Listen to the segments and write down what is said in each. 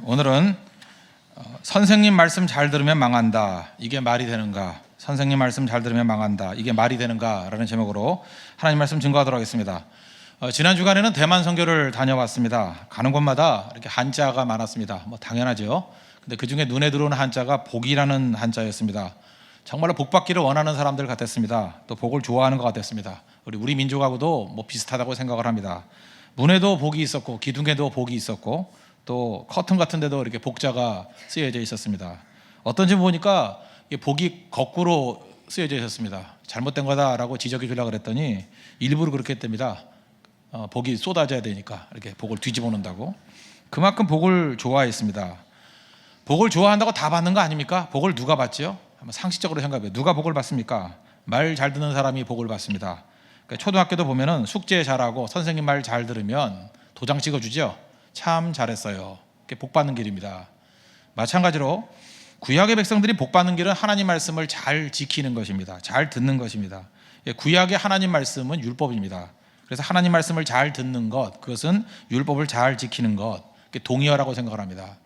오늘은 선생님 말씀 잘 들으면 망한다. 이게 말이 되는가? 선생님 말씀 잘 들으면 망한다. 이게 말이 되는가? 라는 제목으로 하나님 말씀 증거하도록 하겠습니다. 지난 주간에는 대만 선교를 다녀왔습니다. 가는 곳마다 이렇게 한자가 많았습니다. 당연하죠. 근데 그 중에 눈에 들어오는 한자가 복이라는 한자였습니다. 정말로 복 받기를 원하는 사람들 같았습니다. 또 복을 좋아하는 것 같았습니다. 우리 민족하고도 비슷하다고 생각을 합니다. 문에도 복이 있었고 기둥에도 복이 있었고 또 커튼 같은 데도 이렇게 복자가 쓰여져 있었습니다. 어떤 집 보니까 복이 거꾸로 쓰여져 있었습니다. 잘못된 거다라고 지적해 주려고 그랬더니 일부러 그렇게 했답니다. 복이 쏟아져야 되니까 이렇게 복을 뒤집어 놓는다고. 그만큼 복을 좋아했습니다. 복을 좋아한다고 다 받는 거 아닙니까? 복을 누가 받지요? 한번 상식적으로 생각해요. 누가 복을 받습니까? 말 잘 듣는 사람이 복을 받습니다. 그러니까 초등학교도 보면은 숙제 잘하고 선생님 말 잘 들으면 도장 찍어주죠. 참 잘했어요. 그게 복 받는 길입니다. 마찬가지로 구약의 백성들이 복 받는 길은 하나님 말씀을 잘 지키는 것입니다. 잘 듣는 것입니다. 구약의 하나님 말씀은 율법입니다. 그래서 하나님 말씀을 잘 듣는 것, 그것은 율법을 잘 지키는 것, 동의어라고 생각을 합니다.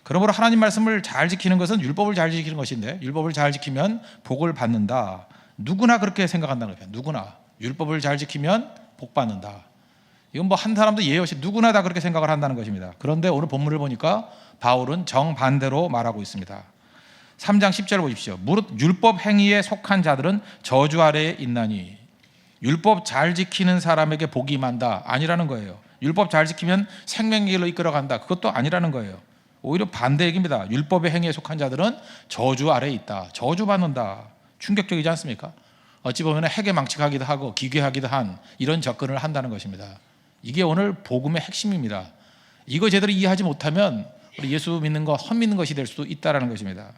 그러므로 하나님 말씀을 잘 지키는 것은 율법을 잘 지키는 것인데, 율법을 잘 지키면 복을 받는다. 누구나 그렇게 생각한다는 거예요. 누구나 율법을 잘 지키면 복 받는다. 이건 한 사람도 예외 없이 누구나 다 그렇게 생각을 한다는 것입니다. 그런데 오늘 본문을 보니까 바울은 정반대로 말하고 있습니다. 3장 10절 보십시오. 무릇 율법 행위에 속한 자들은 저주 아래에 있나니. 율법 잘 지키는 사람에게 복이 임한다 아니라는 거예요. 율법 잘 지키면 생명의 길로 이끌어간다, 그것도 아니라는 거예요. 오히려 반대 얘기입니다. 율법의 행위에 속한 자들은 저주 아래에 있다, 저주받는다. 충격적이지 않습니까? 어찌 보면 핵에 망측하기도 하고 기괴하기도 한 이런 접근을 한다는 것입니다. 이게 오늘 복음의 핵심입니다. 이거 제대로 이해하지 못하면 우리 예수 믿는 거 헛믿는 것이 될 수도 있다는 것입니다.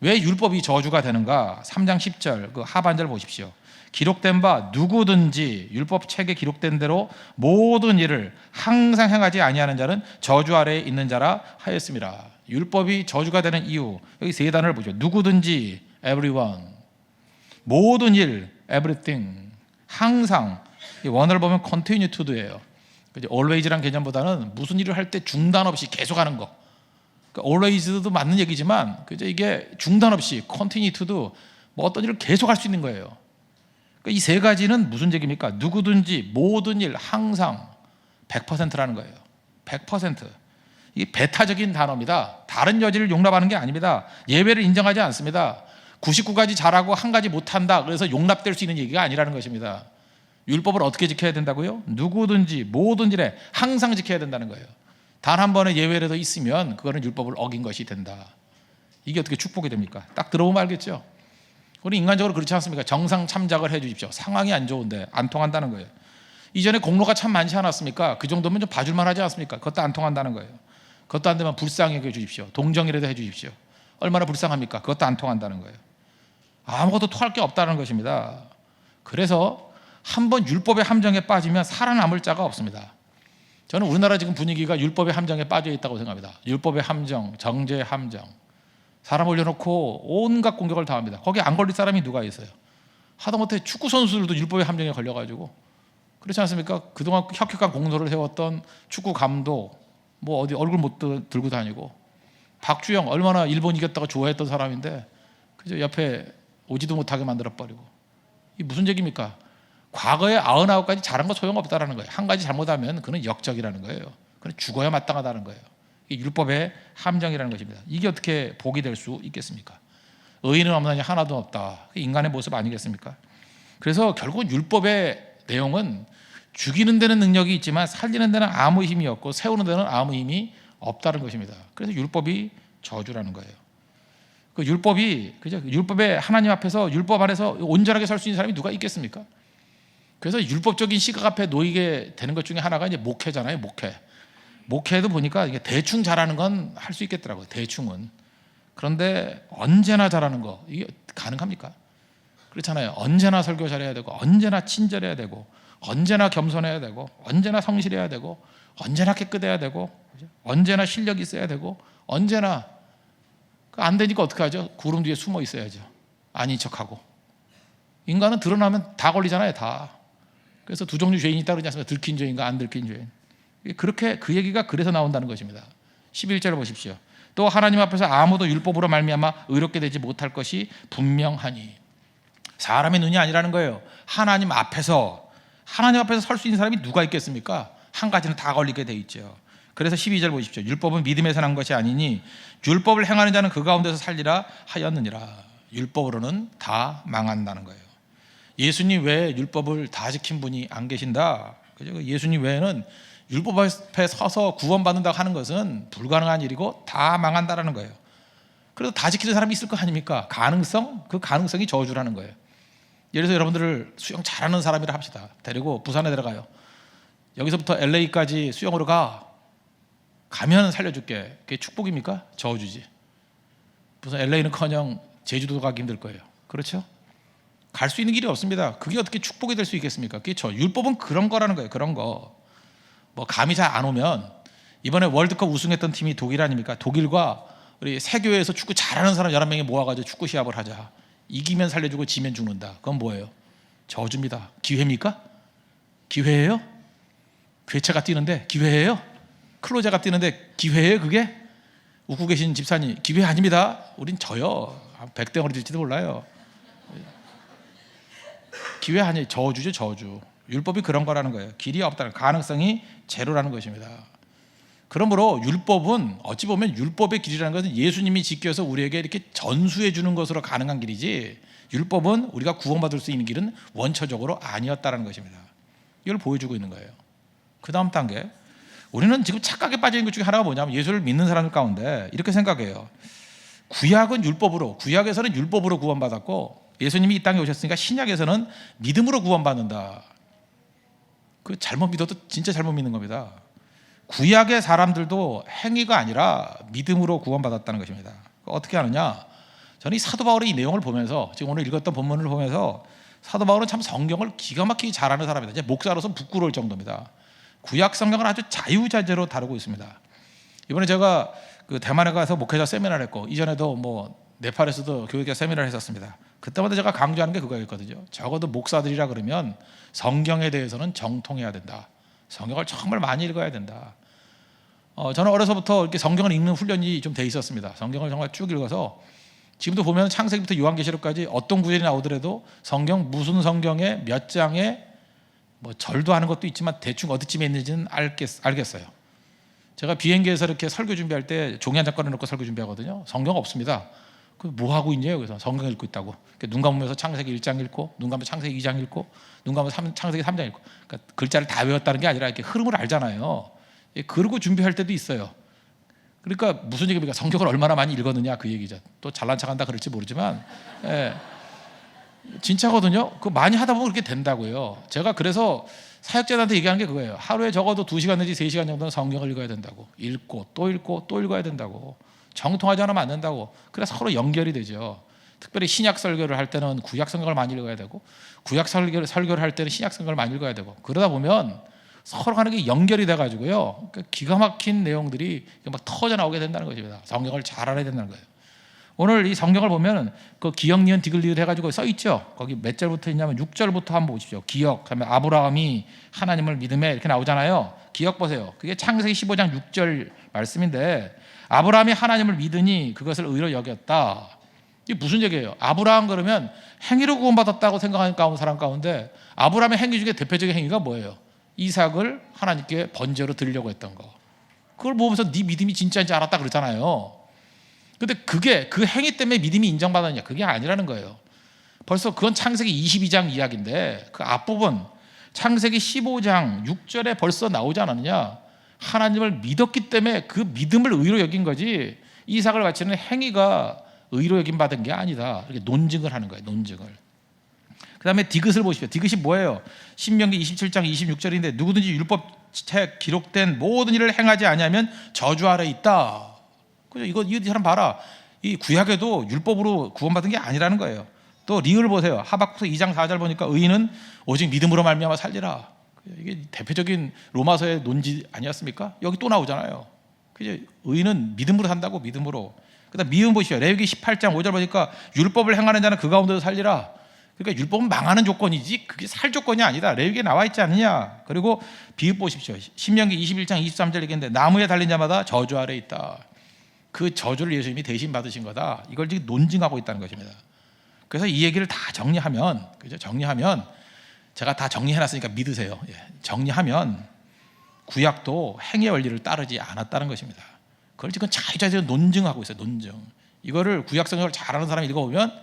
왜 율법이 저주가 되는가? 3장 10절 그 하반절 보십시오. 기록된 바 누구든지 율법 책에 기록된 대로 모든 일을 항상 행하지 아니하는 자는 저주 아래에 있는 자라 하였습니다. 율법이 저주가 되는 이유, 여기 세 단어를 보죠. 누구든지, everyone, 모든 일, everything, 항상. 이 원어를 보면 continue to예요. always란 개념보다는 무슨 일을 할 때 중단 없이 계속하는 거. always도 맞는 얘기지만 이게 중단 없이 continue to도 어떤 일을 계속할 수 있는 거예요. 이 세 가지는 무슨 얘기입니까? 누구든지, 모든 일, 항상 100%라는 거예요. 100%. 이게 배타적인 단어입니다. 다른 여지를 용납하는 게 아닙니다. 예외를 인정하지 않습니다. 99가지 잘하고 한 가지 못한다, 그래서 용납될 수 있는 얘기가 아니라는 것입니다. 율법을 어떻게 지켜야 된다고요? 누구든지 모든 일에 항상 지켜야 된다는 거예요. 단 한 번의 예외라도 있으면 그거는 율법을 어긴 것이 된다. 이게 어떻게 축복이 됩니까? 딱 들어보면 알겠죠. 우리 인간적으로 그렇지 않습니까? 정상 참작을 해 주십시오. 상황이 안 좋은데 안 통한다는 거예요. 이전에 공로가 참 많지 않았습니까? 그 정도면 좀 봐줄만 하지 않습니까? 그것도 안 통한다는 거예요. 그것도 안 되면 불쌍히 해 주십시오. 동정이라도 해 주십시오. 얼마나 불쌍합니까? 그것도 안 통한다는 거예요. 아무것도 통할 게 없다는 것입니다. 그래서 한번 율법의 함정에 빠지면 살아남을 자가 없습니다. 저는 우리나라 지금 분위기가 율법의 함정에 빠져 있다고 생각합니다. 율법의 함정, 정죄의 함정. 사람 올려놓고 온갖 공격을 당합니다. 거기 안 걸릴 사람이 누가 있어요? 하다못해 축구 선수들도 율법의 함정에 걸려가지고, 그렇지 않습니까? 그동안 혁혁한 공로를 세웠던 축구 감독, 어디 얼굴 못 들고 다니고, 박주영 얼마나 일본 이겼다가 좋아했던 사람인데 그저 옆에 오지도 못하게 만들어버리고. 이 무슨 얘기입니까? 과거에 99가지 잘한 거 소용없다라는 거예요. 한 가지 잘못하면 그는 역적이라는 거예요. 그는 죽어야 마땅하다는 거예요. 이게 율법의 함정이라는 것입니다. 이게 어떻게 복이 될 수 있겠습니까? 의인은 없나니 하나도 없다. 인간의 모습 아니겠습니까? 그래서 결국 율법의 내용은 죽이는 데는 능력이 있지만 살리는 데는 아무 힘이 없고 세우는 데는 아무 힘이 없다는 것입니다. 그래서 율법이 저주라는 거예요. 그 율법의 하나님 앞에서, 율법 안에서 온전하게 설 수 있는 사람이 누가 있겠습니까? 그래서 율법적인 시각 앞에 놓이게 되는 것 중에 하나가 이제 목회잖아요. 목회도 보니까 이게 대충 잘하는 건 할 수 있겠더라고요. 대충은. 그런데 언제나 잘하는 거, 이게 가능합니까? 그렇잖아요. 언제나 설교 잘해야 되고, 언제나 친절해야 되고, 언제나 겸손해야 되고, 언제나 성실해야 되고, 언제나 깨끗해야 되고, 언제나 실력이 있어야 되고, 언제나. 안 되니까 어떻게 하죠? 구름 뒤에 숨어 있어야죠. 아닌 척하고. 인간은 드러나면 다 걸리잖아요. 다. 그래서 두 종류 죄인이 있다 그러지 않습니까? 들킨 죄인과 안 들킨 죄인. 그렇게 그 얘기가 그래서 나온다는 것입니다. 11절을 보십시오. 또 하나님 앞에서 아무도 율법으로 말미암아 의롭게 되지 못할 것이 분명하니. 사람의 눈이 아니라는 거예요. 하나님 앞에서 설 수 있는 사람이 누가 있겠습니까? 한 가지는 다 걸리게 돼 있죠. 그래서 12절 보십시오. 율법은 믿음에서 난 것이 아니니 율법을 행하는 자는 그 가운데서 살리라 하였느니라. 율법으로는 다 망한다는 거예요. 예수님 외에 율법을 다 지킨 분이 안 계신다. 그죠? 예수님 외에는 율법 앞에 서서 구원받는다고 하는 것은 불가능한 일이고 다 망한다라는 거예요. 그래도 다 지키는 사람이 있을 거 아닙니까? 그 가능성이 저주라는 거예요. 예를 들어서 여러분들을 수영 잘하는 사람이라 합시다. 데리고 부산에 들어가요. 여기서부터 LA까지 수영으로 가면 살려줄게. 그게 축복입니까? 저주지. 무슨 LA는커녕 제주도 가기 힘들 거예요. 그렇죠? 갈 수 있는 길이 없습니다. 그게 어떻게 축복이 될 수 있겠습니까? 그게 율법은 그런 거라는 거예요. 그런 거. 뭐 감이 잘 안 오면 이번에 월드컵 우승했던 팀이 독일 아닙니까? 독일과 우리 세교회에서 축구 잘하는 사람 11명이 모아가지고 축구 시합을 하자. 이기면 살려주고 지면 죽는다. 그건 뭐예요? 저주입니다. 기회입니까? 기회예요? 괴체가 뛰는데 기회예요? 클로제가 뛰는데 기회예요 그게? 웃고 계신 집사님, 기회 아닙니다. 우린 져요. 100대0이 될지도 몰라요. 기회 아니에요. 저주죠, 저주. 율법이 그런 거라는 거예요. 길이 없다는 가능성이 제로라는 것입니다. 그러므로 율법은 어찌 보면 율법의 길이라는 것은 예수님이 지켜서 우리에게 이렇게 전수해 주는 것으로 가능한 길이지, 율법은 우리가 구원받을 수 있는 길은 원초적으로 아니었다는 것입니다. 이걸 보여주고 있는 거예요. 그 다음 단계, 우리는 지금 착각에 빠져 있는 것 중에 하나가 뭐냐면 예수를 믿는 사람들 가운데 이렇게 생각해요. 구약에서는 율법으로 구원받았고 예수님이 이 땅에 오셨으니까 신약에서는 믿음으로 구원받는다. 그 잘못 믿어도 진짜 잘못 믿는 겁니다. 구약의 사람들도 행위가 아니라 믿음으로 구원받았다는 것입니다. 어떻게 하느냐? 저는 이 사도 바울의 이 내용을 보면서, 지금 오늘 읽었던 본문을 보면서 사도 바울은 참 성경을 기가 막히게 잘하는 사람이다. 이제 목사로서 부끄러울 정도입니다. 구약 성경을 아주 자유자재로 다루고 있습니다. 이번에 제가 그 대만에 가서 목회자 세미나를 했고, 이전에도 뭐 네팔에서도 교육자 세미나를 했었습니다. 그때마다 제가 강조하는 게 그거였거든요. 적어도 목사들이라 그러면 성경에 대해서는 정통해야 된다. 성경을 정말 많이 읽어야 된다. 저는 어려서부터 이렇게 성경을 읽는 훈련이 좀 돼 있었습니다. 성경을 정말 쭉 읽어서 지금도 보면 창세기부터 요한계시록까지 어떤 구절이 나오더라도 무슨 성경에 몇 장에 뭐 절도 하는 것도 있지만 대충 어디쯤에 있는지는 알겠어요. 제가 비행기에서 이렇게 설교 준비할 때 종이 한 장 꺼내놓고 설교 준비하거든요. 성경 없습니다. 그 뭐 하고 있냐요? 그래서 성경 읽고 있다고. 눈 감으면서 창세기 1장 읽고, 눈 감으면 창세기 2장 읽고, 눈 감으면 창세기 3장 읽고. 그러니까 글자를 다 외웠다는 게 아니라 이렇게 흐름을 알잖아요. 그러고 준비할 때도 있어요. 그러니까 무슨 얘기입니까? 성경을 얼마나 많이 읽었느냐 그 얘기죠. 또 잘난 척한다 그럴지 모르지만, 진짜거든요. 그 많이 하다 보면 그렇게 된다고요. 제가 그래서 사역자들한테 얘기하는 게 그거예요. 하루에 적어도 2시간 내지 3시간 정도는 성경을 읽어야 된다고. 읽고 또 읽어야 된다고. 정통하지 않으면 안 된다고. 그래서 서로 연결이 되죠. 특별히 신약 설교를 할 때는 구약 성경을 많이 읽어야 되고, 구약 설교를 할 때는 신약 성경을 많이 읽어야 되고, 그러다 보면 서로 가는 게 연결이 돼가지고요. 그러니까 기가 막힌 내용들이 막 터져 나오게 된다는 것입니다. 성경을 잘 알아야 된다는 거예요. 오늘 이 성경을 보면 그 기역, 니은, 디귿, 리을 해가지고 써 있죠. 거기 몇 절부터 있냐면 6절부터 한번 보십시오. 기역, 그다음에 아브라함이 하나님을 믿음에 이렇게 나오잖아요. 기역 보세요. 그게 창세기 15장 6절 말씀인데, 아브라함이 하나님을 믿으니 그것을 의로 여겼다. 이게 무슨 얘기예요? 아브라함 그러면 행위로 구원받았다고 생각하는 사람 가운데 아브라함의 행위 중에 대표적인 행위가 뭐예요? 이삭을 하나님께 번제로 드리려고 했던 거. 그걸 보면서 네 믿음이 진짜인지 알았다 그러잖아요. 근데 그게 그 행위 때문에 믿음이 인정받았냐? 그게 아니라는 거예요. 벌써 그건 창세기 22장 이야기인데 그 앞부분 창세기 15장 6절에 벌써 나오지 않았느냐? 하나님을 믿었기 때문에 그 믿음을 의로 여긴 거지, 이삭을 바치는 행위가 의로 여김 받은 게 아니다. 이렇게 논증을 하는 거예요. 논증을. 그 다음에 디귿을 보십시오. 디귿이 뭐예요? 신명기 27장 26절인데 누구든지 율법책에 기록된 모든 일을 행하지 아니하면 저주 아래 있다. 이거 사람 봐라. 이 구약에도 율법으로 구원받은 게 아니라는 거예요. 또 리을 보세요. 하박국서 2장 4절 보니까 의인은 오직 믿음으로 말미암아 살리라. 이게 대표적인 로마서의 논지 아니었습니까? 여기 또 나오잖아요. 의인은 믿음으로 산다고, 믿음으로. 그다음 미음 보시죠. 레위기 18장 5절 보니까 율법을 행하는 자는 그 가운데서 살리라. 그러니까 율법은 망하는 조건이지 그게 살 조건이 아니다. 레위기에 나와 있지 않느냐. 그리고 비읍 보십시오. 신명기 21장 23절 얘기인데 나무에 달린 자마다 저주 아래 있다. 그 저주를 예수님이 대신 받으신 거다. 이걸 지금 논증하고 있다는 것입니다. 그래서 이 얘기를 다 정리하면, 그죠? 정리하면 제가 다 정리해놨으니까 믿으세요. 정리하면 구약도 행위의 원리를 따르지 않았다는 것입니다. 그걸 지금 자유자재로 논증하고 있어요. 논증. 이거를 구약 성경을 잘 아는 사람이 읽어보면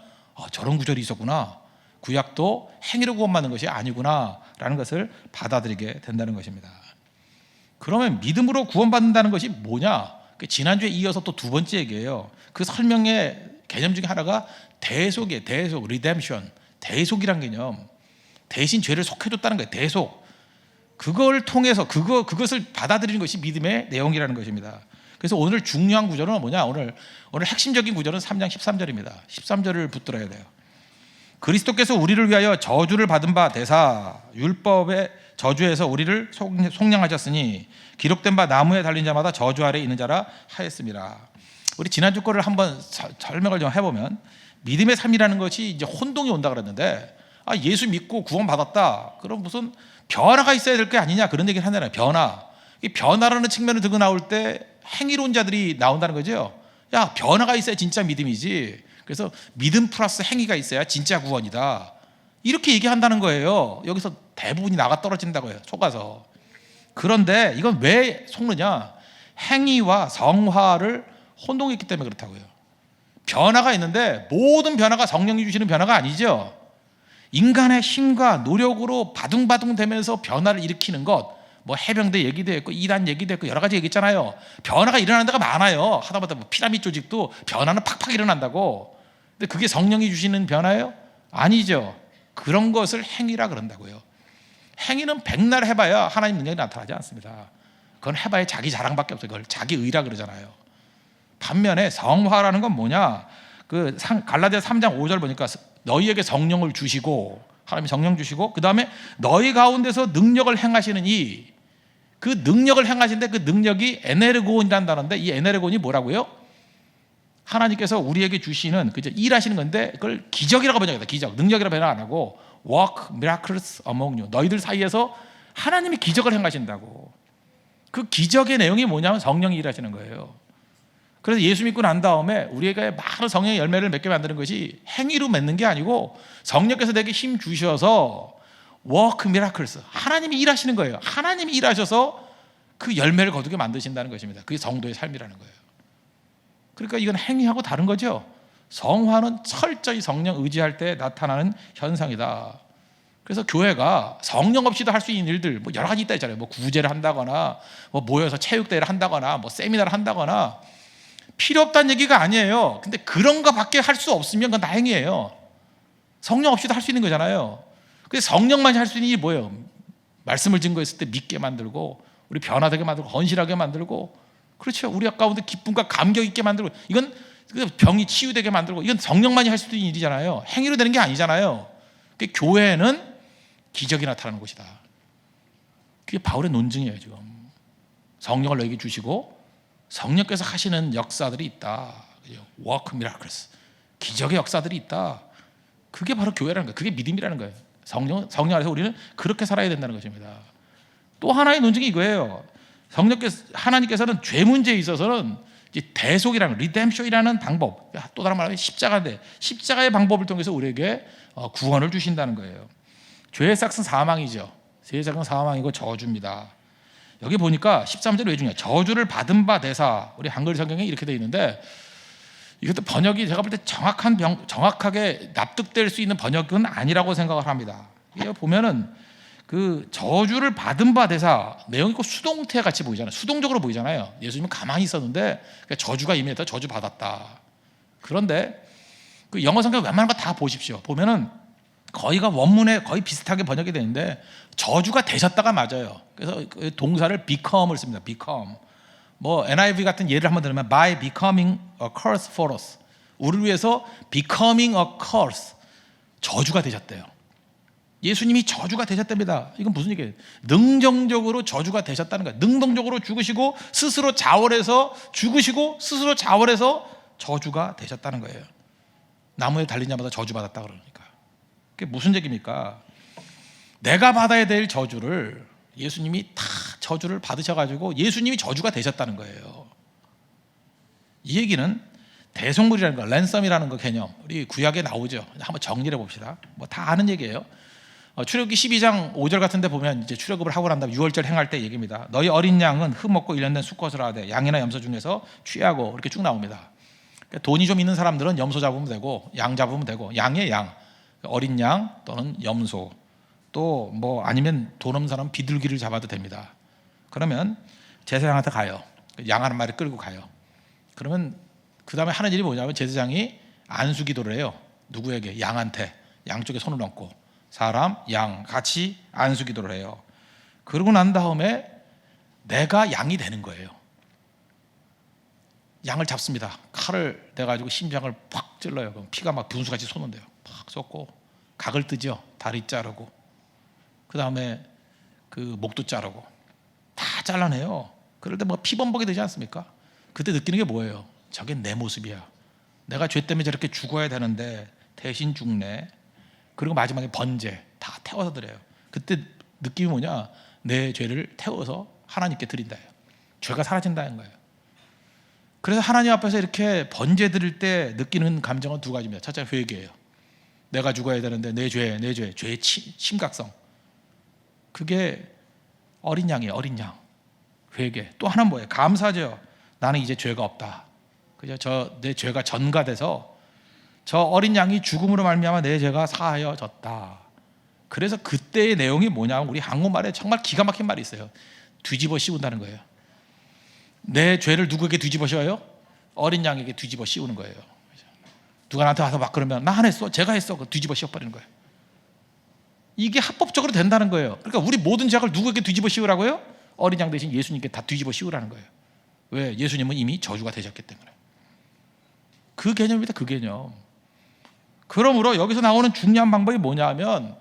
저런 구절이 있었구나. 구약도 행위로 구원받는 것이 아니구나 라는 것을 받아들이게 된다는 것입니다. 그러면 믿음으로 구원받는다는 것이 뭐냐? 지난주에 이어서 또 두 번째 얘기예요. 그 설명의 개념 중에 하나가 대속이에요. 대속, 리뎀션. 대속이란 개념. 대신 죄를 속해줬다는 거예요. 대속. 그걸 통해서 그것을 받아들이는 것이 믿음의 내용이라는 것입니다. 그래서 오늘 중요한 구절은 뭐냐? 오늘 핵심적인 구절은 3장 13절입니다. 13절을 붙들어야 돼요. 그리스도께서 우리를 위하여 저주를 받은 바 되사 율법의 저주에서 우리를 속량하셨으니 기록된 바 나무에 달린 자마다 저주 아래 있는 자라 하였습니다. 우리 지난주 거를 한번 설명을 좀 해보면 믿음의 삶이라는 것이 이제 혼동이 온다 그랬는데 예수 믿고 구원받았다. 그럼 무슨 변화가 있어야 될 게 아니냐 그런 얘기를 하잖아요. 변화. 이 변화라는 측면을 들고 나올 때 행위로운 자들이 나온다는 거죠. 야, 변화가 있어야 진짜 믿음이지. 그래서 믿음 플러스 행위가 있어야 진짜 구원이다. 이렇게 얘기한다는 거예요. 여기서 대부분이 나가 떨어진다고 해요. 속아서. 그런데 이건 왜 속느냐? 행위와 성화를 혼동했기 때문에 그렇다고요. 변화가 있는데 모든 변화가 성령이 주시는 변화가 아니죠. 인간의 힘과 노력으로 바둥바둥 되면서 변화를 일으키는 것, 뭐 해병대 얘기도 했고 이단 얘기도 했고 여러 가지 얘기했잖아요. 변화가 일어나는 데가 많아요. 하다못해 뭐 피라미드 조직도 변화는 팍팍 일어난다고. 근데 그게 성령이 주시는 변화예요? 아니죠. 그런 것을 행위라 그런다고요. 행위는 백날 해봐야 하나님 능력이 나타나지 않습니다. 그건 해봐야 자기 자랑밖에 없어요. 그걸 자기 의라 그러잖아요. 반면에 성화라는 건 뭐냐? 그 갈라디아 3장 5절 보니까 너희에게 성령을 주시고 하나님이 성령 주시고 그 다음에 너희 가운데서 능력을 행하시는 그 능력을 행하시는데 그 능력이 에네르고온이라는 단어인데 이 에네르고온이 뭐라고요? 하나님께서 우리에게 주시는 그죠 일하시는 건데 그걸 기적이라고 번역해요. 기적, 능력이라고 번역 안 하고 work miracles among you. 너희들 사이에서 하나님이 기적을 행하신다고. 그 기적의 내용이 뭐냐면 성령이 일하시는 거예요. 그래서 예수 믿고 난 다음에 우리에게 많은 성령의 열매를 맺게 만드는 것이 행위로 맺는 게 아니고 성령께서 내게 힘 주셔서 work miracles. 하나님이 일하시는 거예요. 하나님이 일하셔서 그 열매를 거두게 만드신다는 것입니다. 그게 성도의 삶이라는 거예요. 그러니까 이건 행위하고 다른 거죠. 성화는 철저히 성령 의지할 때 나타나는 현상이다. 그래서 교회가 성령 없이도 할 수 있는 일들 뭐 여러 가지 있다 했잖아요. 뭐 구제를 한다거나 뭐 모여서 체육대회를 한다거나 뭐 세미나를 한다거나 필요 없다는 얘기가 아니에요. 근데 그런 거밖에 할 수 없으면 그건 다 행위예요. 성령 없이도 할 수 있는 거잖아요. 그래서 성령만이 할 수 있는 일이 뭐예요? 말씀을 증거했을 때 믿게 만들고 우리 변화되게 만들고 헌신하게 만들고 그렇죠. 우리 가운데 기쁨과 감격 있게 만들고 이건 병이 치유되게 만들고 이건 성령만이 할 수 있는 일이잖아요. 행위로 되는 게 아니잖아요. 교회는 기적이 나타나는 곳이다. 그게 바울의 논증이에요. 지금 성령을 너에게 주시고 성령께서 하시는 역사들이 있다. work miracles. 기적의 역사들이 있다. 그게 바로 교회라는 거예요. 그게 믿음이라는 거예요. 성령 안에서 우리는 그렇게 살아야 된다는 것입니다. 또 하나의 논증이 이거예요. 하나님께서는 죄 문제에 있어서는 대속이라는 리뎀션이라는 방법, 또 다른 말하면 십자가인데 십자가의 방법을 통해서 우리에게 구원을 주신다는 거예요. 죄의 삭은 사망이죠. 죄의 삭은 사망이고 저주입니다. 여기 보니까 13절 왜 중요해요? 저주를 받은 바 되사. 우리 한글 성경에 이렇게 되어 있는데 이것도 번역이 제가 볼 때 정확하게 납득될 수 있는 번역은 아니라고 생각을 합니다. 이게 보면은 그 저주를 받은 바 되사 내용이 꼭 수동태 같이 보이잖아요. 수동적으로 보이잖아요. 예수님은 가만히 있었는데 저주가 임했다. 저주 받았다. 그런데 그 영어 성경 웬만한 거 다 보십시오. 보면은 거의가 원문에 거의 비슷하게 번역이 되는데 저주가 되셨다가 맞아요. 그래서 그 동사를 become을 씁니다. become. 뭐 NIV 같은 예를 한번 들면 by becoming a curse for us. 우리를 위해서 becoming a curse. 저주가 되셨대요. 예수님이 저주가 되셨답니다. 이건 무슨 얘기예요? 능동적으로 저주가 되셨다는 거예요. 능동적으로 죽으시고 스스로 자월해서 죽으시고 스스로 자월해서 저주가 되셨다는 거예요. 나무에 달린 자마다 저주받았다 그러니까. 그게 무슨 얘기입니까? 내가 받아야 될 저주를 예수님이 다 저주를 받으셔가지고 예수님이 저주가 되셨다는 거예요. 이 얘기는 대속물이라는 거, 랜섬이라는 거 개념, 우리 구약에 나오죠. 한번 정리해 봅시다. 뭐 다 아는 얘기예요. 출애굽기 12장 5절 같은 데 보면 이제 출애굽을 하고 난 다음에 유월절 행할 때 얘기입니다. 너희 어린 양은 흙 먹고 1년 된 수컷을 하되 양이나 염소 중에서 취하고, 이렇게 쭉 나옵니다. 그러니까 돈이 좀 있는 사람들은 염소 잡으면 되고 양 잡으면 되고, 양의 양, 어린 양 또는 염소, 또 뭐 아니면 돈 없는 사람은 비둘기를 잡아도 됩니다. 그러면 제사장한테 가요. 양 한 마리 끌고 가요. 그러면 그 다음에 하는 일이 뭐냐면 제사장이 안수기도를 해요. 누구에게? 양한테. 양쪽에 손을 얹고 사람, 양 같이 안수기도를 해요. 그러고 난 다음에 내가 양이 되는 거예요. 양을 잡습니다. 칼을 대가지고 심장을 팍 찔러요. 그럼 피가 막 분수같이 솟는데요. 팍 쏟고 각을 뜨죠. 다리 자르고 그 다음에 그 목도 자르고 다 잘라내요. 그럴 때 뭐 피범벅이 되지 않습니까? 그때 느끼는 게 뭐예요? 저게 내 모습이야. 내가 죄 때문에 저렇게 죽어야 되는데 대신 죽네. 그리고 마지막에 번제 다 태워서 드려요. 그때 느낌이 뭐냐? 내 죄를 태워서 하나님께 드린다. 죄가 사라진다는 거예요. 그래서 하나님 앞에서 이렇게 번제 드릴 때 느끼는 감정은 두 가지입니다. 첫째, 회개예요. 내가 죽어야 되는데 내 죄의 심각성. 그게 어린 양이에요. 어린 양. 회개. 또 하나는 뭐예요? 감사죠. 나는 이제 죄가 없다. 그죠? 내 죄가 전가돼서 저 어린 양이 죽음으로 말미암아 내 죄가 사하여졌다. 그래서 그때의 내용이 뭐냐면 우리 한국말에 정말 기가 막힌 말이 있어요. 뒤집어 씌운다는 거예요. 내 죄를 누구에게 뒤집어 씌워요? 어린 양에게 뒤집어 씌우는 거예요. 누가 나한테 와서 막 그러면 나 안 했어, 제가 했어, 뒤집어 씌워버리는 거예요. 이게 합법적으로 된다는 거예요. 그러니까 우리 모든 죄악을 누구에게 뒤집어 씌우라고요? 어린 양 대신 예수님께 다 뒤집어 씌우라는 거예요. 왜? 예수님은 이미 저주가 되셨기 때문에. 그 개념입니다. 그 개념. 그러므로 여기서 나오는 중요한 방법이 뭐냐 하면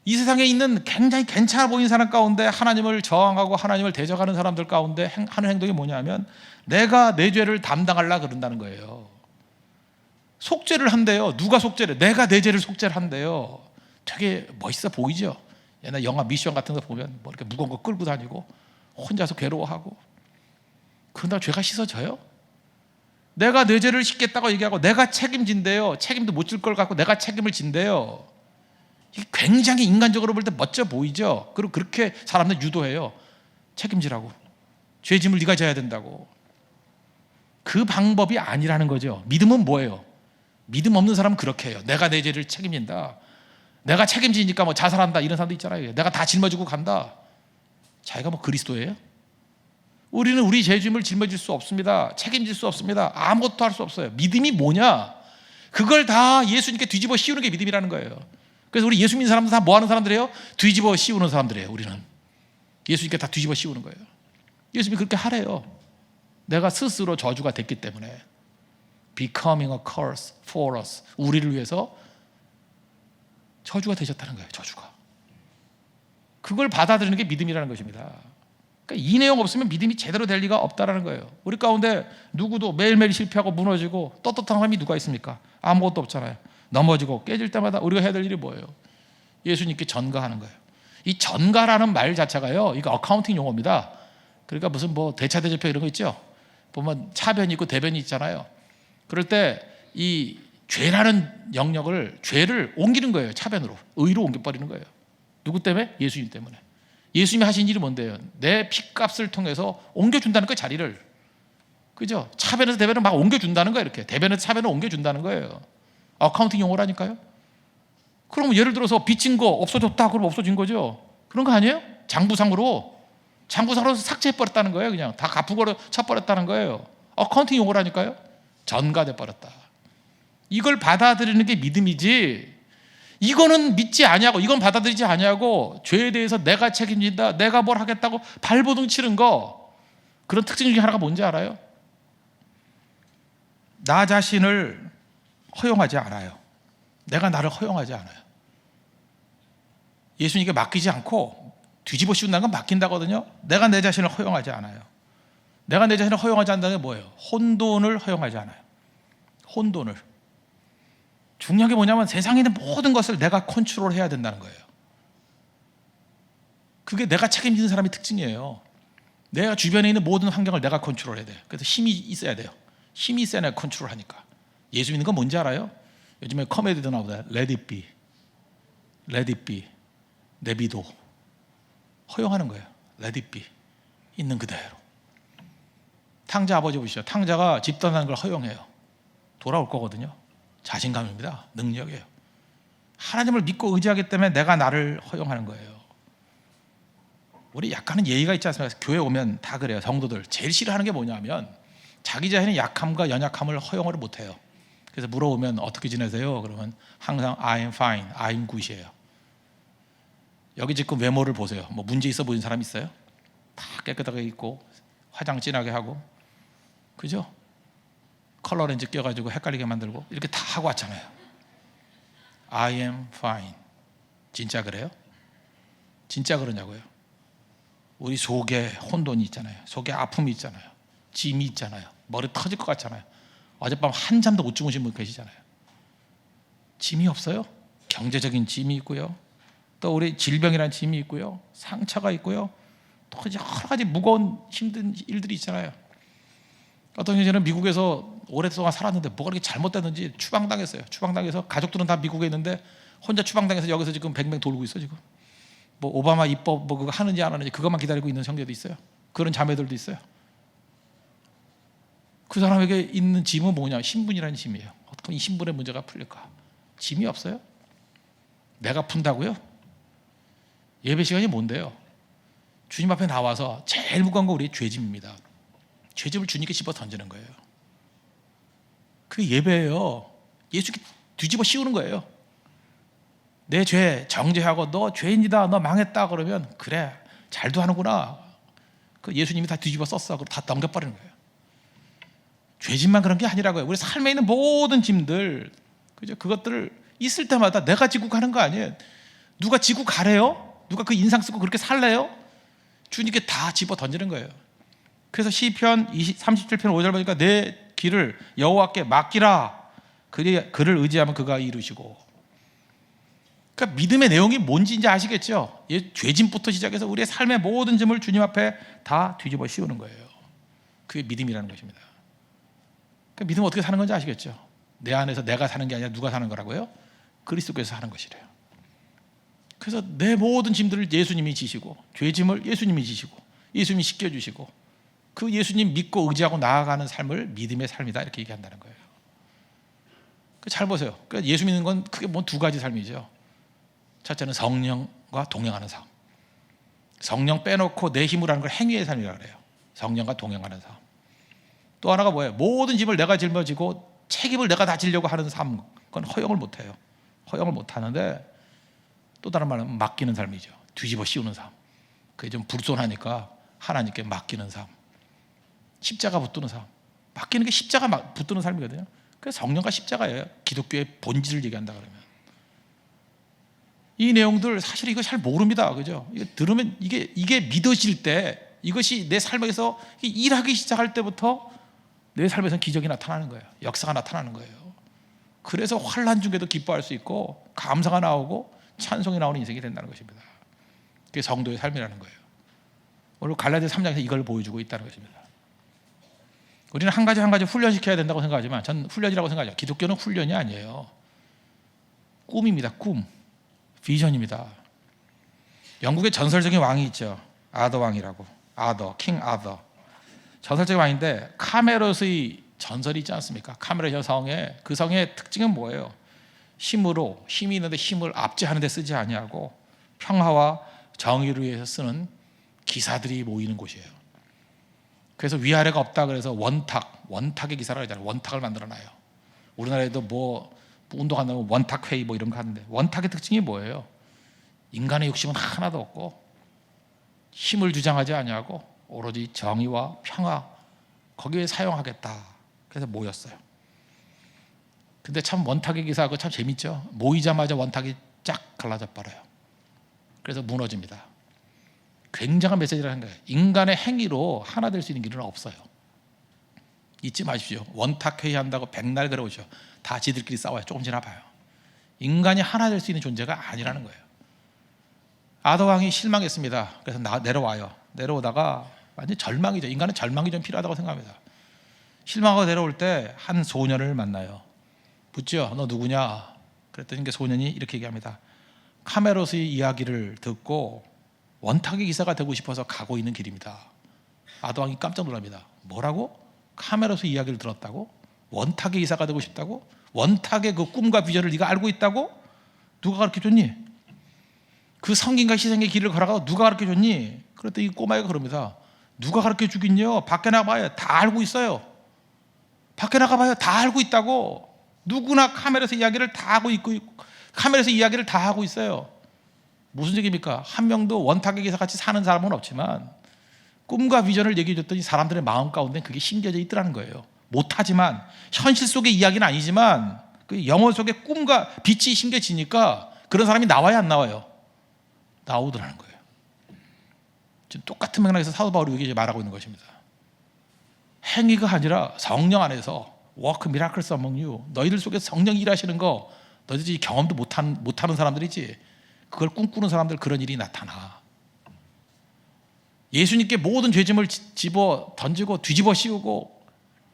이 세상에 있는 굉장히 괜찮아 보이는 사람 가운데 하나님을 저항하고 하나님을 대적하는 사람들 가운데 하는 행동이 뭐냐 하면 내가 내 죄를 담당하려고 그런다는 거예요. 속죄를 한대요. 누가 속죄를? 내가 내 죄를 속죄를 한대요. 되게 멋있어 보이죠? 옛날 영화 미션 같은 거 보면 뭐 이렇게 무거운 거 끌고 다니고 혼자서 괴로워하고 그런다고 죄가 씻어져요? 내가 내 죄를 씻겠다고 얘기하고 내가 책임진대요. 책임도 못 질 걸 갖고 내가 책임을 진대요. 이게 굉장히 인간적으로 볼 때 멋져 보이죠? 그리고 그렇게 사람들 유도해요. 책임지라고. 죄짐을 네가 져야 된다고. 그 방법이 아니라는 거죠. 믿음은 뭐예요? 믿음 없는 사람은 그렇게 해요. 내가 내 죄를 책임진다. 내가 책임지니까 뭐 자살한다 이런 사람도 있잖아요. 내가 다 짊어지고 간다. 자기가 뭐 그리스도예요? 우리는 우리 죄짐을 짊어질 수 없습니다. 책임질 수 없습니다. 아무것도 할 수 없어요. 믿음이 뭐냐? 그걸 다 예수님께 뒤집어 씌우는 게 믿음이라는 거예요. 그래서 우리 예수 믿는 사람들 다 뭐 하는 사람들이에요? 뒤집어 씌우는 사람들이에요. 우리는 예수님께 다 뒤집어 씌우는 거예요. 예수님이 그렇게 하래요. 내가 스스로 저주가 됐기 때문에 becoming a curse for us. 우리를 위해서 저주가 되셨다는 거예요. 저주가. 그걸 받아들이는 게 믿음이라는 것입니다. 그러니까 이 내용 없으면 믿음이 제대로 될 리가 없다는 거예요. 우리 가운데 누구도 매일매일 실패하고 무너지고 떳떳한 사람이 누가 있습니까? 아무것도 없잖아요. 넘어지고 깨질 때마다 우리가 해야 될 일이 뭐예요? 예수님께 전가하는 거예요. 이 전가라는 말 자체가요, 이거 어카운팅 용어입니다. 그러니까 무슨 뭐 대차대조표 이런 거 있죠? 보면 차변이 있고 대변이 있잖아요. 그럴 때 이 죄라는 영역을, 죄를 옮기는 거예요. 차변으로, 의로 옮겨버리는 거예요. 누구 때문에? 예수님 때문에. 예수님이 하신 일이 뭔데요? 내 피값을 통해서 옮겨준다는 거예요. 자리를. 그죠? 차변에서 대변을 막 옮겨준다는 거예요. 이렇게 대변에서 차변을 옮겨준다는 거예요. 어카운팅 용어라니까요. 그럼 예를 들어서 빚진 거 없어졌다 그러면 없어진 거죠. 그런 거 아니에요? 장부상으로 삭제해버렸다는 거예요. 그냥 다 갚은 쳐버렸다는 거예요. 어카운팅 용어라니까요. 전가돼 버렸다. 이걸 받아들이는 게 믿음이지, 이거는 믿지 아니하고 이건 받아들이지 아니하고 죄에 대해서 내가 책임진다, 내가 뭘 하겠다고 발버둥 치는 거, 그런 특징 중에 하나가 뭔지 알아요? 나 자신을 허용하지 않아요. 내가 나를 허용하지 않아요. 예수님께 맡기지 않고 뒤집어 씌운다는 건 맡긴다거든요. 내가 내 자신을 허용하지 않아요. 내가 내 자신을 허용하지 않는다는 게 뭐예요? 혼돈을 허용하지 않아요. 혼돈을. 중요한 게 뭐냐면 세상에 있는 모든 것을 내가 컨트롤해야 된다는 거예요. 그게 내가 책임지는 사람의 특징이에요. 내가 주변에 있는 모든 환경을 내가 컨트롤해야 돼요. 그래서 힘이 있어야 돼요. 힘이 있어야 내가 컨트롤하니까. 예수 믿는 건 뭔지 알아요? 요즘에 코미디도 나오다. Let it be, let it be, 내비도 허용하는 거예요. Let it be, 있는 그대로. 탕자 아버지 보시죠. 탕자가 집 떠나는 걸 허용해요. 돌아올 거거든요. 자신감입니다. 능력이에요. 하나님을 믿고 의지하기 때문에 내가 나를 허용하는 거예요. 우리 약간은 예의가 있지 않습니까? 교회 오면 다 그래요. 성도들 제일 싫어하는 게 뭐냐면 자기 자신의 약함과 연약함을 허용을 못해요. 그래서 물어보면 어떻게 지내세요? 그러면 항상 I'm fine, I'm good이에요. 여기 지금 외모를 보세요. 뭐 문제 있어 보이는 사람 있어요? 다 깨끗하게 입고 화장 진하게 하고, 그죠? 컬러 렌즈 껴가지고 헷갈리게 만들고 이렇게 다 하고 왔잖아요. I am fine. 진짜 그래요? 진짜 그러냐고요? 우리 속에 혼돈이 있잖아요. 속에 아픔이 있잖아요. 짐이 있잖아요. 머리 터질 것 같잖아요. 어젯밤 한잠도 못 주무신 분 계시잖아요. 짐이 없어요? 경제적인 짐이 있고요. 또 우리 질병이라는 짐이 있고요. 상처가 있고요. 또 여러 가지 무거운 힘든 일들이 있잖아요. 어떤 경우는 미국에서 오랫동안 살았는데 뭐가 그렇게 잘못됐는지 추방당했어요. 추방당해서 가족들은 다 미국에 있는데 혼자 추방당해서 여기서 지금 뱅뱅 돌고 있어 지금. 뭐 오바마 입법 뭐 그거 하는지 안 하는지 그것만 기다리고 있는 형제도 있어요. 그런 자매들도 있어요. 그 사람에게 있는 짐은 뭐냐? 신분이라는 짐이에요. 어떻게 이 신분의 문제가 풀릴까? 짐이 없어요? 내가 푼다고요? 예배 시간이 뭔데요? 주님 앞에 나와서 제일 무거운 거 우리 죄짐입니다. 죄짐을 주님께 집어 던지는 거예요. 그게 예배예요. 예수께 뒤집어 씌우는 거예요. 내 죄 정죄하고 너 죄인이다, 너 망했다 그러면 그래 잘도 하는구나. 그 예수님이 다 뒤집어 썼어. 그럼 다 넘겨버리는 거예요. 죄짐만 그런 게 아니라고요. 우리 삶에 있는 모든 짐들, 그죠? 그것들을 있을 때마다 내가 지고 가는 거 아니에요. 누가 지고 가래요? 누가 그 인상 쓰고 그렇게 살래요? 주님께 다 집어 던지는 거예요. 그래서 시편 37편 5절 보니까 내 길을 여호와께 맡기라. 그를 의지하면 그가 이루시고. 그러니까 믿음의 내용이 뭔지 이제 아시겠죠? 죄짐부터 시작해서 우리의 삶의 모든 짐을 주님 앞에 다 뒤집어 씌우는 거예요. 그게 믿음이라는 것입니다. 그러니까 믿음은 어떻게 사는 건지 아시겠죠? 내 안에서 내가 사는 게 아니라 누가 사는 거라고요? 그리스도께서 사는 것이래요. 그래서 내 모든 짐들을 예수님이 지시고, 죄짐을 예수님이 지시고, 예수님이 씻겨주시고, 그 예수님 믿고 의지하고 나아가는 삶을 믿음의 삶이다 이렇게 얘기한다는 거예요. 잘 보세요. 그러니까 예수 믿는 건 크게 뭐 두 가지 삶이죠. 첫째는 성령과 동행하는 삶. 성령 빼놓고 내 힘으로 하는 걸 행위의 삶이라고 그래요. 성령과 동행하는 삶. 또 하나가 뭐예요? 모든 짐을 내가 짊어지고 책임을 내가 다 지려고 하는 삶. 그건 허용을 못해요. 허용을 못하는데 또 다른 말은 맡기는 삶이죠. 뒤집어 씌우는 삶. 그게 좀 불손하니까 하나님께 맡기는 삶. 십자가 붙드는 삶. 맡기는 게 십자가 붙드는 삶이거든요. 그래서 성령과 십자가예요. 기독교의 본질을 얘기한다 그러면. 이 내용들 사실 이거 잘 모릅니다. 그죠? 이거 들으면 이게 믿어질 때, 이것이 내 삶에서 일하기 시작할 때부터 내 삶에서 기적이 나타나는 거예요. 역사가 나타나는 거예요. 그래서 환난 중에도 기뻐할 수 있고 감사가 나오고 찬송이 나오는 인생이 된다는 것입니다. 그게 성도의 삶이라는 거예요. 오늘 갈라디아 3장에서 이걸 보여주고 있다는 것입니다. 우리는 한 가지 훈련시켜야 된다고 생각하지만 전 훈련이라고 생각하죠. 기독교는 훈련이 아니에요. 꿈입니다. 꿈. 비전입니다. 영국의 전설적인 왕이 있죠. 아더 왕이라고. 킹 아더. 전설적인 왕인데 카메롯의 전설이 있지 않습니까? 카메롯 성에, 그 성의 특징은 뭐예요? 힘이 있는데 힘을 압제하는 데 쓰지 아니하고 평화와 정의를 위해서 쓰는 기사들이 모이는 곳이에요. 그래서 위아래가 없다 그래서 원탁의 기사라고 하잖아요. 원탁을 만들어놔요. 우리나라에도 뭐 운동한다면 원탁회의 뭐 이런 거 하는데, 원탁의 특징이 뭐예요? 인간의 욕심은 하나도 없고 힘을 주장하지 아니하고 오로지 정의와 평화, 거기에 사용하겠다. 그래서 모였어요. 근데 참 원탁의 기사하고 참 재밌죠. 모이자마자 원탁이 쫙 갈라져 버려요. 그래서 무너집니다. 굉장한 메시지라는 거예요. 인간의 행위로 하나 될 수 있는 길은 없어요. 잊지 마십시오. 원탁회의 한다고 백날 그러오죠. 다 지들끼리 싸워요. 조금 지나봐요. 인간이 하나 될 수 있는 존재가 아니라는 거예요. 아도왕이 실망했습니다. 그래서 내려와요. 내려오다가 완전 절망이죠. 인간은 절망이 좀 필요하다고 생각합니다. 실망하고 내려올 때 한 소년을 만나요. 묻죠. 너 누구냐? 그랬더니 그 소년이 이렇게 얘기합니다. 카메로스의 이야기를 듣고 원탁의 기사가 되고 싶어서 가고 있는 길입니다. 아도왕이 깜짝 놀랍니다. 뭐라고? 카메로스 이야기를 들었다고? 원탁의 기사가 되고 싶다고? 원탁의 그 꿈과 비전을 네가 알고 있다고? 누가 가르쳐줬니? 그 성김과 희생의 길을 걸어가고 누가 가르쳐줬니? 그랬더니 이 꼬마애가 그럽니다. 누가 가르쳐주긴요? 밖에 나가봐요. 다 알고 있어요. 밖에 나가봐요. 다 알고 있다고. 누구나 카메라에서 이야기를 다 하고 있고 카메라에서 이야기를 다 하고 있어요. 무슨 얘기입니까? 한 명도 원탁에게서 같이 사는 사람은 없지만 꿈과 비전을 얘기해 줬더니 사람들의 마음 가운데 그게 심겨져 있더라는 거예요. 못하지만 현실 속의 이야기는 아니지만 그 영혼 속의 꿈과 빛이 심겨지니까 그런 사람이 나와야 안 나와요? 나오더라는 거예요. 지금 똑같은 맥락에서 사도 바울이 여기 말하고 있는 것입니다. 행위가 아니라 성령 안에서 work miracles among you. 너희들 속에 성령이 일하시는 거 너희들이 경험도 못하는 사람들이지 그걸 꿈꾸는 사람들 그런 일이 나타나. 예수님께 모든 죄짐을 집어 던지고 뒤집어 씌우고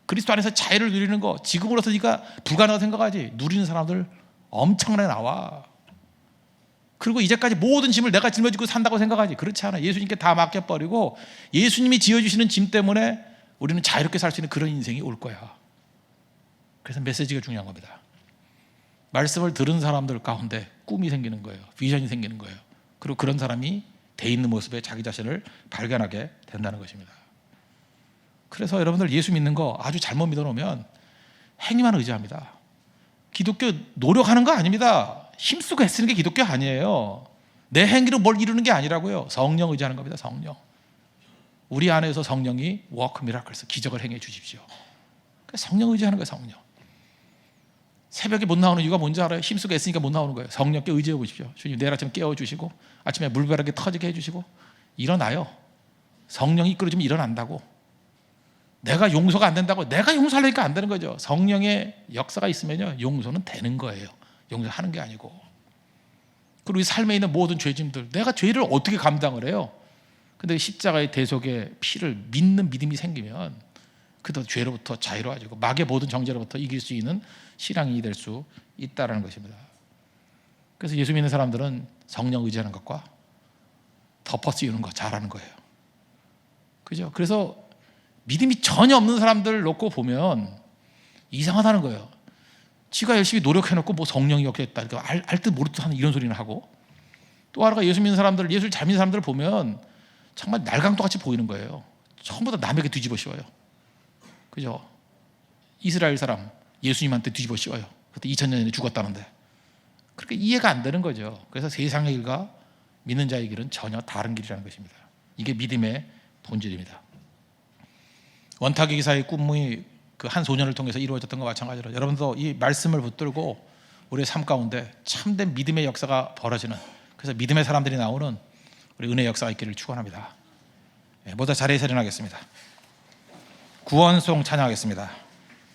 그리스도 안에서 자유를 누리는 거 지금으로서 네가 불가능하다고 생각하지 누리는 사람들 엄청나게 나와. 그리고 이제까지 모든 짐을 내가 짊어지고 산다고 생각하지 그렇지 않아. 예수님께 다 맡겨버리고 예수님이 지어주시는 짐 때문에 우리는 자유롭게 살 수 있는 그런 인생이 올 거야. 그래서 메시지가 중요한 겁니다. 말씀을 들은 사람들 가운데 꿈이 생기는 거예요. 비전이 생기는 거예요. 그리고 그런 사람이 돼 있는 모습에 자기 자신을 발견하게 된다는 것입니다. 그래서 여러분들 예수 믿는 거 아주 잘못 믿어놓으면 행위만 의지합니다. 기독교 노력하는 거 아닙니다. 힘쓰고 애쓰는 게 기독교 아니에요. 내 행위로 뭘 이루는 게 아니라고요. 성령 의지하는 겁니다. 성령. 우리 안에서 성령이 워크 미라클스 기적을 행해 주십시오. 성령 의지하는 거예요. 성령. 새벽에 못 나오는 이유가 뭔지 알아요? 힘쓰고 애쓰니까 못 나오는 거예요. 성령께 의지해 보십시오. 주님 내일 아침에 깨워주시고 아침에 물벼락이 터지게 해주시고 일어나요. 성령이 이끌어주면 일어난다고. 내가 용서가 안 된다고 내가 용서하려니까 안 되는 거죠. 성령의 역사가 있으면요 용서는 되는 거예요. 용서하는 게 아니고. 그리고 이 삶에 있는 모든 죄짐들 내가 죄를 어떻게 감당을 해요? 근데 십자가의 대속의 피를 믿는 믿음이 생기면 그도 죄로부터 자유로워지고 마귀의 모든 정죄로부터 이길 수 있는 신앙이 될 수 있다는 것입니다. 그래서 예수 믿는 사람들은 성령 의지하는 것과 덮어 씌우는 거 잘하는 거예요. 그죠? 그래서 믿음이 전혀 없는 사람들 놓고 보면 이상하다는 거예요. 지가 열심히 노력해놓고 뭐 성령이 이렇게 했다 알 듯 모를 듯 하는 이런 소리는 하고 또 하나가 예수 믿는 사람들 예수를 잘 믿는 사람들을 보면 정말 날강도같이 보이는 거예요. 전부 다 남에게 뒤집어 씌워요. 그죠? 이스라엘 사람 예수님한테 뒤집어 씌워요. 그때 2000년 전에 죽었다는데 그렇게 이해가 안 되는 거죠. 그래서 세상의 길과 믿는 자의 길은 전혀 다른 길이라는 것입니다. 이게 믿음의 본질입니다. 원탁의 기사의 꿈이 그 한 소년을 통해서 이루어졌던 것과 마찬가지로 여러분도 이 말씀을 붙들고 우리의 삶 가운데 참된 믿음의 역사가 벌어지는 그래서 믿음의 사람들이 나오는 우리 은혜의 역사가 있기를 축원합니다. 모두 자리에서 일어나겠습니다. 구원송 찬양하겠습니다.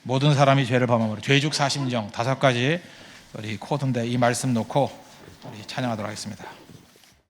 모든 사람이 죄를 범함으로 죄죽 사심정 5가지 우리 코드인데 이 말씀 놓고 우리 찬양하도록 하겠습니다.